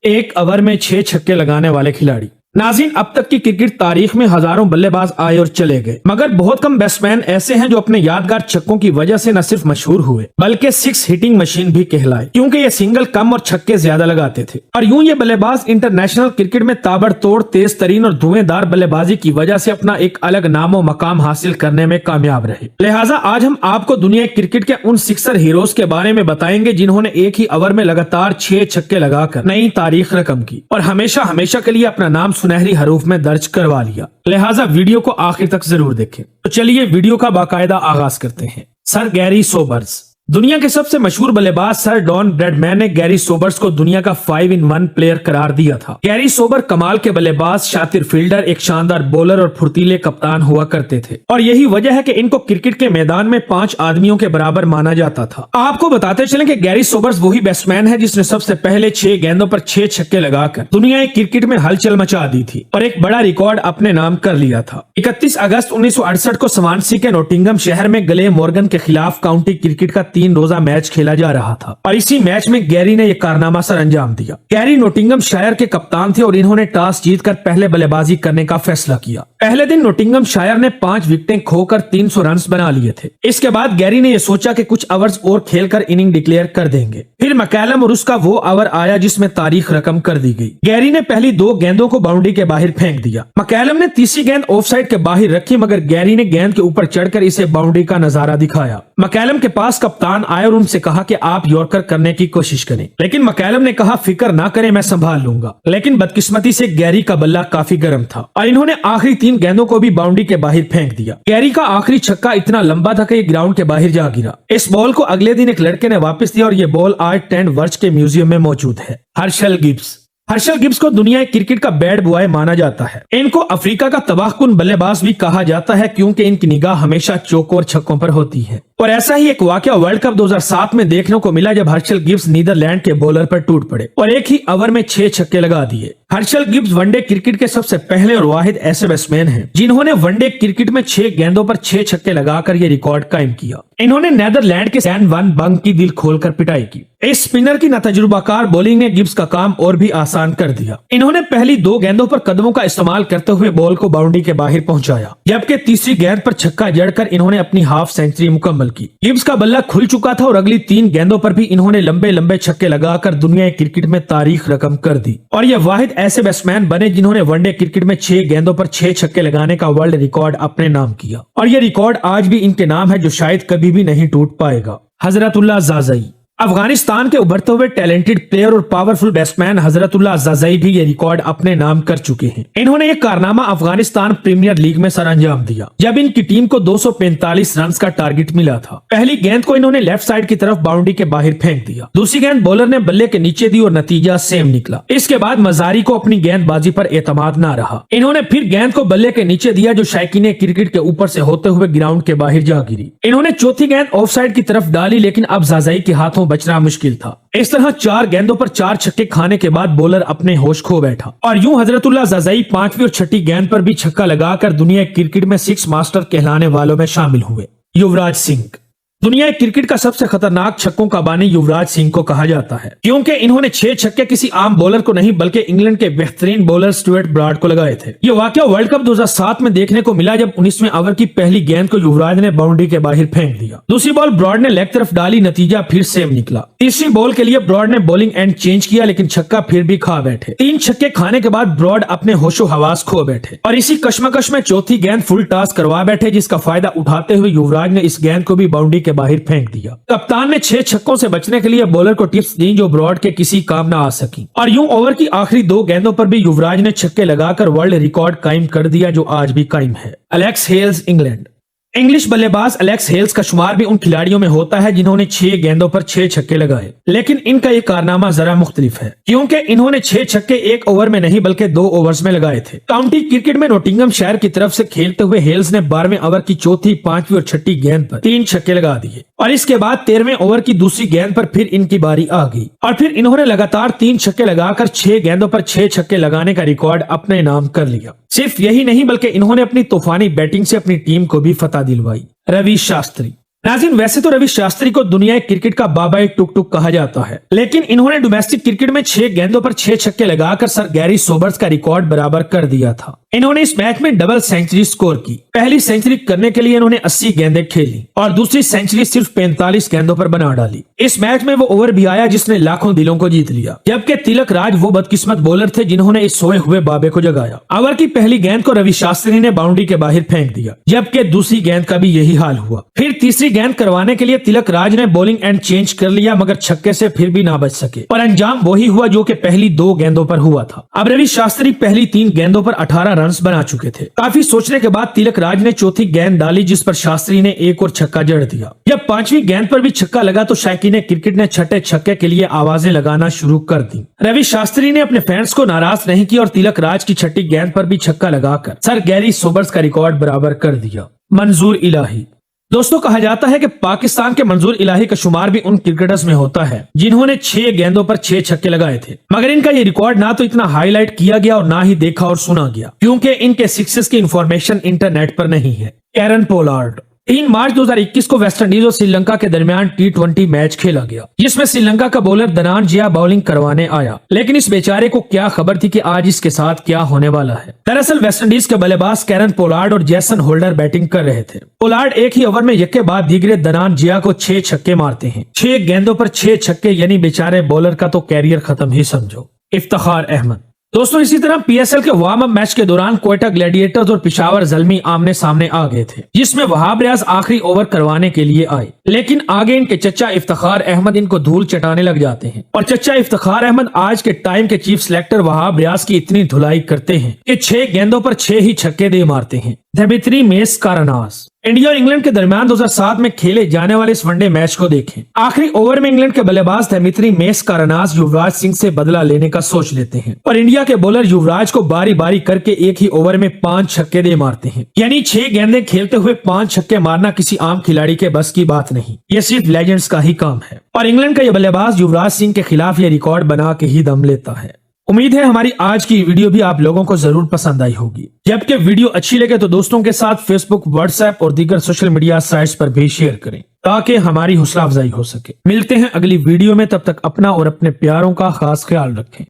एक ओवर में 6 छक्के लगाने वाले खिलाड़ी। नाज़रीन, अब तक की क्रिकेट तारीख में हजारों बल्लेबाज आए और चले गए, मगर बहुत कम बैट्समैन ऐसे हैं जो अपने यादगार छक्कों की वजह से न सिर्फ मशहूर हुए बल्कि 6 हिटिंग मशीन भी कहलाए, क्योंकि ये सिंगल कम और छक्के ज्यादा लगाते थे। और यूं ये बल्लेबाज इंटरनेशनल क्रिकेट में ताबड़तोड़, तेज तरीन और धुएंधार बल्लेबाजी की वजह से अपना एक अलग नामो मकाम हासिल करने में कामयाब रहे। लिहाजा आज हम आपको दुनिया क्रिकेट के उन सिक्सर हीरोज के बारे में बताएंगे जिन्होंने एक ही ओवर में लगातार 6 छक्के लगाकर नई तारीख रकम की और हमेशा हमेशा के लिए अपना नाम सुनहरी हरूफ में दर्ज करवा लिया। लिहाजा वीडियो को आखिर तक जरूर देखें। तो चलिए वीडियो का बाकायदा आगाज करते हैं। Sir Garry Sobers. दुनिया के सबसे मशहूर बल्लेबाज सर डॉन ब्रैडमैन ने गैरी सोबर्स को दुनिया का 5-in-1 प्लेयर करार दिया था। गैरी सोबर कमाल के बल्लेबाज, शातिर फील्डर, एक शानदार बॉलर और फुर्तीले कप्तान हुआ करते थे और यही वजह है कि इनको क्रिकेट के मैदान में 5 आदमियों के बराबर माना जाता था। आपको बताते चलें कि गैरी सोबर्स वही बैट्समैन है जिसने सबसे पहले 6 गेंदों पर 6 छक्के लगाकर दुनिया क्रिकेट में हलचल मचा दी थी और एक बड़ा रिकॉर्ड अपने नाम कर लिया था। 31 अगस्त 1968 को स्वानसी के नोटिंगम शहर में ग्ले मॉर्गन के खिलाफ काउंटी क्रिकेट का 3 रोजा मैच खेला जा रहा था और इसी मैच में गैरी ने यह कारनामा सर अंजाम दिया। गैरी नोटिंगम शायर के कप्तान थे और इन्होंने टॉस जीतकर पहले बल्लेबाजी करने का फैसला किया। पहले दिन नोटिंगम शायर ने 5 विकेटें खोकर 300 रन बना लिए थे। इसके बाद गैरी ने यह सोचा कि कुछ ओवर्स और खेलकर इनिंग डिक्लेयर कर देंगे। फिर मैकैलम और उसका वो ओवर आया जिसमें तारीख रकम कर दी गई। गैरी ने पहली 2 गेंदों को बाउंड्री के बाहर फेंक दिया। मैकैलम ने तीसरी गेंद ऑफसाइड के बाहर रखी, मगर गैरी ने गेंद के ऊपर चढ़कर इसे बाउंड्री का नजारा दिखाया। मैकैलम के पास कप्तान आए और उनसे कहा कि आप यॉर्कर करने की कोशिश करें, लेकिन मैकैलम ने कहा फिक्र ना करें, मैं संभाल लूंगा। लेकिन बदकिस्मती से गैरी का बल्ला काफी गर्म था और इन्होंने आखिरी 3 गेंदों को भी बाउंड्री के बाहर फेंक दिया। गैरी का आखिरी छक्का इतना लंबा था कि ग्राउंड के बाहर जा गिरा। इस बॉल को अगले दिन एक लड़के ने वापस दिया और ये बॉल आज टेंट वर्च के म्यूजियम में मौजूद है। Herschelle Gibbs. हर्शल गिब्स को दुनिया क्रिकेट का बैड बॉय माना जाता है। इनको अफ्रीका का तबाहकुन बल्लेबाज भी कहा जाता है क्योंकि इनकी निगाह हमेशा चौकों और छक्कों पर होती है। और ऐसा ही एक वाकया वर्ल्ड कप 2007 में देखने को मिला जब हर्शल गिब्स नीदरलैंड के बॉलर पर टूट पड़े और एक ही ओवर में 6 छक्के लगा दिए। हर्शल गिब्स वनडे क्रिकेट के सबसे पहले और वाहिद ऐसे बैट्समैन हैं जिन्होंने वनडे क्रिकेट में 6 गेंदों पर 6 छक्के लगाकर ये रिकॉर्ड कायम किया। इन्होंने नीदरलैंड के सैन वन बंग की दिल खोलकर पिटाई की। इस स्पिनर की नातजुर्बाकार बॉलिंग ने गिब्स का काम और भी आसान कर दिया। इन्होंने पहली 2 गेंदों पर कदमों का इस्तेमाल करते हुए बॉल को बाउंड्री के बाहर पहुंचाया, जबकि तीसरी गेंद पर छक्का जड़कर इन्होंने अपनी हाफ सेंचुरी मुकम्मल की। गिब्स का बल्ला खुल चुका था और अगली 3 गेंदों पर भी इन्होंने लंबे लंबे छक्के लगाकर दुनिया क्रिकेट में तारीख रकम कर दी और ये वाहिद ऐसे बैट्समैन बने जिन्होंने वनडे क्रिकेट में 6 गेंदों पर 6 छक्के लगाने का वर्ल्ड रिकॉर्ड अपने नाम किया और ये रिकॉर्ड आज भी इनके नाम है जो शायद कभी भी नहीं टूट पाएगा। हजरतुल्लाह जाज़ई। अफगानिस्तान के उभरते हुए टैलेंटेड प्लेयर और पावरफुल बैट्समैन हजरतुल्लाह जाज़ई भी ये रिकॉर्ड अपने नाम कर चुके हैं। इन्होंने ये कारनामा अफगानिस्तान प्रीमियर लीग में सर अंजाम दिया जब इनकी टीम को 245 रन का टारगेट मिला था। पहली गेंद को इन्होंने लेफ्ट साइड की तरफ बाउंड्री के बाहर फेंक दिया। दूसरी गेंद बॉलर ने बल्ले के नीचे दी और नतीजा सेम निकला। इसके बाद मजारी को अपनी गेंदबाजी पर एतमाद न रहा। इन्होंने फिर गेंद को बल्ले के नीचे दिया जो शायकीन क्रिकेट के ऊपर से होते हुए ग्राउंड के बाहर जा गिरी। इन्होंने चौथी गेंद ऑफ साइड की तरफ डाली, लेकिन अब जाज़ई के हाथों बचना मुश्किल था। इस तरह 4 गेंदों पर 4 छक्के खाने के बाद बॉलर अपने होश खो बैठा और यूं हजरतुल्लाह जाज़ई 5वीं और 6ठी गेंद पर भी छक्का लगाकर दुनिया क्रिकेट में 6 मास्टर कहलाने वालों में शामिल हुए। युवराज सिंह। दुनिया क्रिकेट का सबसे खतरनाक छक्कों का बानी युवराज सिंह को कहा जाता है क्योंकि इन्होंने 6 छक्के किसी आम बॉलर को नहीं बल्कि इंग्लैंड के बेहतरीन बॉलर स्टुअर्ट ब्रॉड को लगाए थे। ये वाकया वर्ल्ड कप 2007 में देखने को मिला जब 19वें ओवर की पहली गेंद को युवराज ने बाउंड्री के बाहर फेंक दिया। दूसरी बॉल ब्रॉड ने लेग तरफ डाली, नतीजा फिर सेम निकला। तीसरी बॉल के लिए ब्रॉड ने बॉलिंग एंड चेंज किया, लेकिन छक्का फिर भी खा बैठे। 3 छक्के खाने के बाद ब्रॉड अपने होशो हवास खो बैठे और इसी कश्मकश में चौथी गेंद फुल टॉस करवा बैठे, जिसका फायदा उठाते हुए युवराज ने इस गेंद को भी बाउंड्री के बाहर फेंक दिया। कप्तान ने 6 छक्कों से बचने के लिए बॉलर को टिप्स दी जो ब्रॉड के किसी काम ना आ सकी और यूं ओवर की आखिरी 2 गेंदों पर भी युवराज ने छक्के लगाकर वर्ल्ड रिकॉर्ड कायम कर दिया जो आज भी कायम है। Alex Hales, England. इंग्लिश बल्लेबाज एलेक्स हेल्स का शुमार भी उन खिलाड़ियों में होता है जिन्होंने 6 गेंदों पर 6 छक्के लगाए, लेकिन इनका ये कारनामा जरा मुख्तलिफ है क्योंकि इन्होंने 6 छक्के 1 ओवर में नहीं बल्कि 2 ओवर्स में लगाए थे। काउंटी क्रिकेट में नोटिंगम शहर की तरफ से खेलते हुए हेल्स ने 12वें ओवर की चौथी, 5वीं और 6ठी गेंद पर 3 छक्के लगा दिए और इसके बाद 13वें ओवर की दूसरी गेंद पर फिर इनकी बारी आ गई और फिर इन्होंने लगातार 3 छक्के लगाकर 6 गेंदों पर 6 छक्के लगाने का रिकॉर्ड अपने नाम कर लिया। सिर्फ यही नहीं बल्कि इन्होंने अपनी तूफानी बैटिंग से अपनी टीम को भी फतह दिलवाई। रवि शास्त्री। नाज़रीन, वैसे तो रवि शास्त्री को दुनिया क्रिकेट का बाबा टुक टुक कहा जाता है, लेकिन इन्होंने डोमेस्टिक क्रिकेट में 6 गेंदों पर 6 छक्के लगाकर सर गैरी सोबर्स का रिकॉर्ड बराबर कर दिया था। इन्होंने इस मैच में डबल सेंचुरी स्कोर की। पहली सेंचुरी करने के लिए इन्होंने 80 गेंदें खेली और दूसरी सेंचुरी सिर्फ 45 गेंदों पर बना डाली। इस मैच में वो ओवर भी आया जिसने लाखों दिलों को जीत लिया, जबकि तिलक राज वो बदकिस्मत बॉलर थे जिन्होंने इस सोए हुए बाबे को जगाया। ओवर की पहली गेंद को रवि शास्त्री ने बाउंड्री के बाहर फेंक दिया, जबकि दूसरी गेंद का भी यही हाल हुआ। फिर तीसरी गेंद करवाने के लिए तिलक राज ने बॉलिंग एंड चेंज कर लिया, मगर छक्के से फिर भी ना बच सके और अंजाम वही हुआ जो कि पहली 2 गेंदों पर हुआ था। अब रवि शास्त्री पहली 3 गेंदों पर 18 रन बना चुके थे। काफी सोचने के बाद तिलक राज ने चौथी गेंद डाली, जिस पर शास्त्री ने एक और छक्का जड़ दिया। जब 5वीं गेंद पर भी छक्का लगा तो शायकीन क्रिकेट ने छठे छक्के के लिए आवाजें लगाना शुरू कर दी। रवि शास्त्री ने अपने फैंस को नाराज नहीं किया और तिलक राज की छठी गेंद पर भी छक्का लगाकर सर गैरी सोबर्स का रिकॉर्ड बराबर कर दिया। मंजूर इलाही। दोस्तों, कहा जाता है कि पाकिस्तान के मंजूर इलाही का शुमार भी उन क्रिकेटर्स में होता है जिन्होंने 6 गेंदों पर 6 छक्के लगाए थे, मगर इनका ये रिकॉर्ड ना तो इतना हाईलाइट किया गया और ना ही देखा और सुना गया, क्योंकि इनके सिक्सेस की इंफॉर्मेशन इंटरनेट पर नहीं है। Kieron Pollard. 3 मार्च 2021 को वेस्टइंडीज और श्रीलंका के दरमियान T20 मैच खेला गया, जिसमें श्रीलंका का बॉलर दनान जिया बॉलिंग करवाने आया, लेकिन इस बेचारे को क्या खबर थी कि आज इसके साथ क्या होने वाला है। दरअसल वेस्टइंडीज के बल्लेबाज कैरन पोलार्ड और जैसन होल्डर बैटिंग कर रहे थे। पोलार्ड एक ही ओवर में यके बाद दीगरे दनान जिया को 6 छक्के मारते हैं। 6 गेंदों पर 6 छक्के, यानी बेचारे बॉलर का तो कैरियर खत्म ही समझो। इफ्तिखार अहमद। दोस्तों, इसी तरह PSL के वार्म अप मैच के दौरान क्वेटा ग्लैडिएटर्स और पिशावर ज़ल्मी आमने सामने आ गए थे, जिसमें वहाब रियाज आखिरी ओवर करवाने के लिए आए, लेकिन आगे इनके चचा इफ्तिखार अहमद इनको धूल चटाने लग जाते हैं और चचा इफ्तिखार अहमद आज के टाइम के चीफ सिलेक्टर वहाब रियाज की इतनी धुलाई करते हैं कि 6 गेंदों पर 6 ही छक्के दे मारते हैं। Dimitri Mascarenhas. इंडिया और इंग्लैंड के दरमियान 2007 में खेले जाने वाले इस वनडे मैच को देखें। आखिरी ओवर में इंग्लैंड के बल्लेबाज दिमित्री मेस कारनास युवराज सिंह से बदला लेने का सोच लेते हैं और इंडिया के बॉलर युवराज को बारी बारी करके एक ही ओवर में 5 छक्के दे मारते हैं। यानी 6 गेंदें खेलते हुए 5 छक्के मारना किसी आम खिलाड़ी के बस की बात नहीं, ये सिर्फ लेजेंड्स का ही काम है और इंग्लैंड का ये बल्लेबाज युवराज सिंह के खिलाफ ये रिकॉर्ड बना के ही दम लेता है। उम्मीद है हमारी आज की वीडियो भी आप लोगों को जरूर पसंद आई होगी। जबकि वीडियो अच्छी लगे तो दोस्तों के साथ फेसबुक, व्हाट्सएप और दीगर सोशल मीडिया साइट्स पर भी शेयर करें ताकि हमारी हौसला अफजाई हो सके। मिलते हैं अगली वीडियो में, तब तक अपना और अपने प्यारों का खास ख्याल रखें।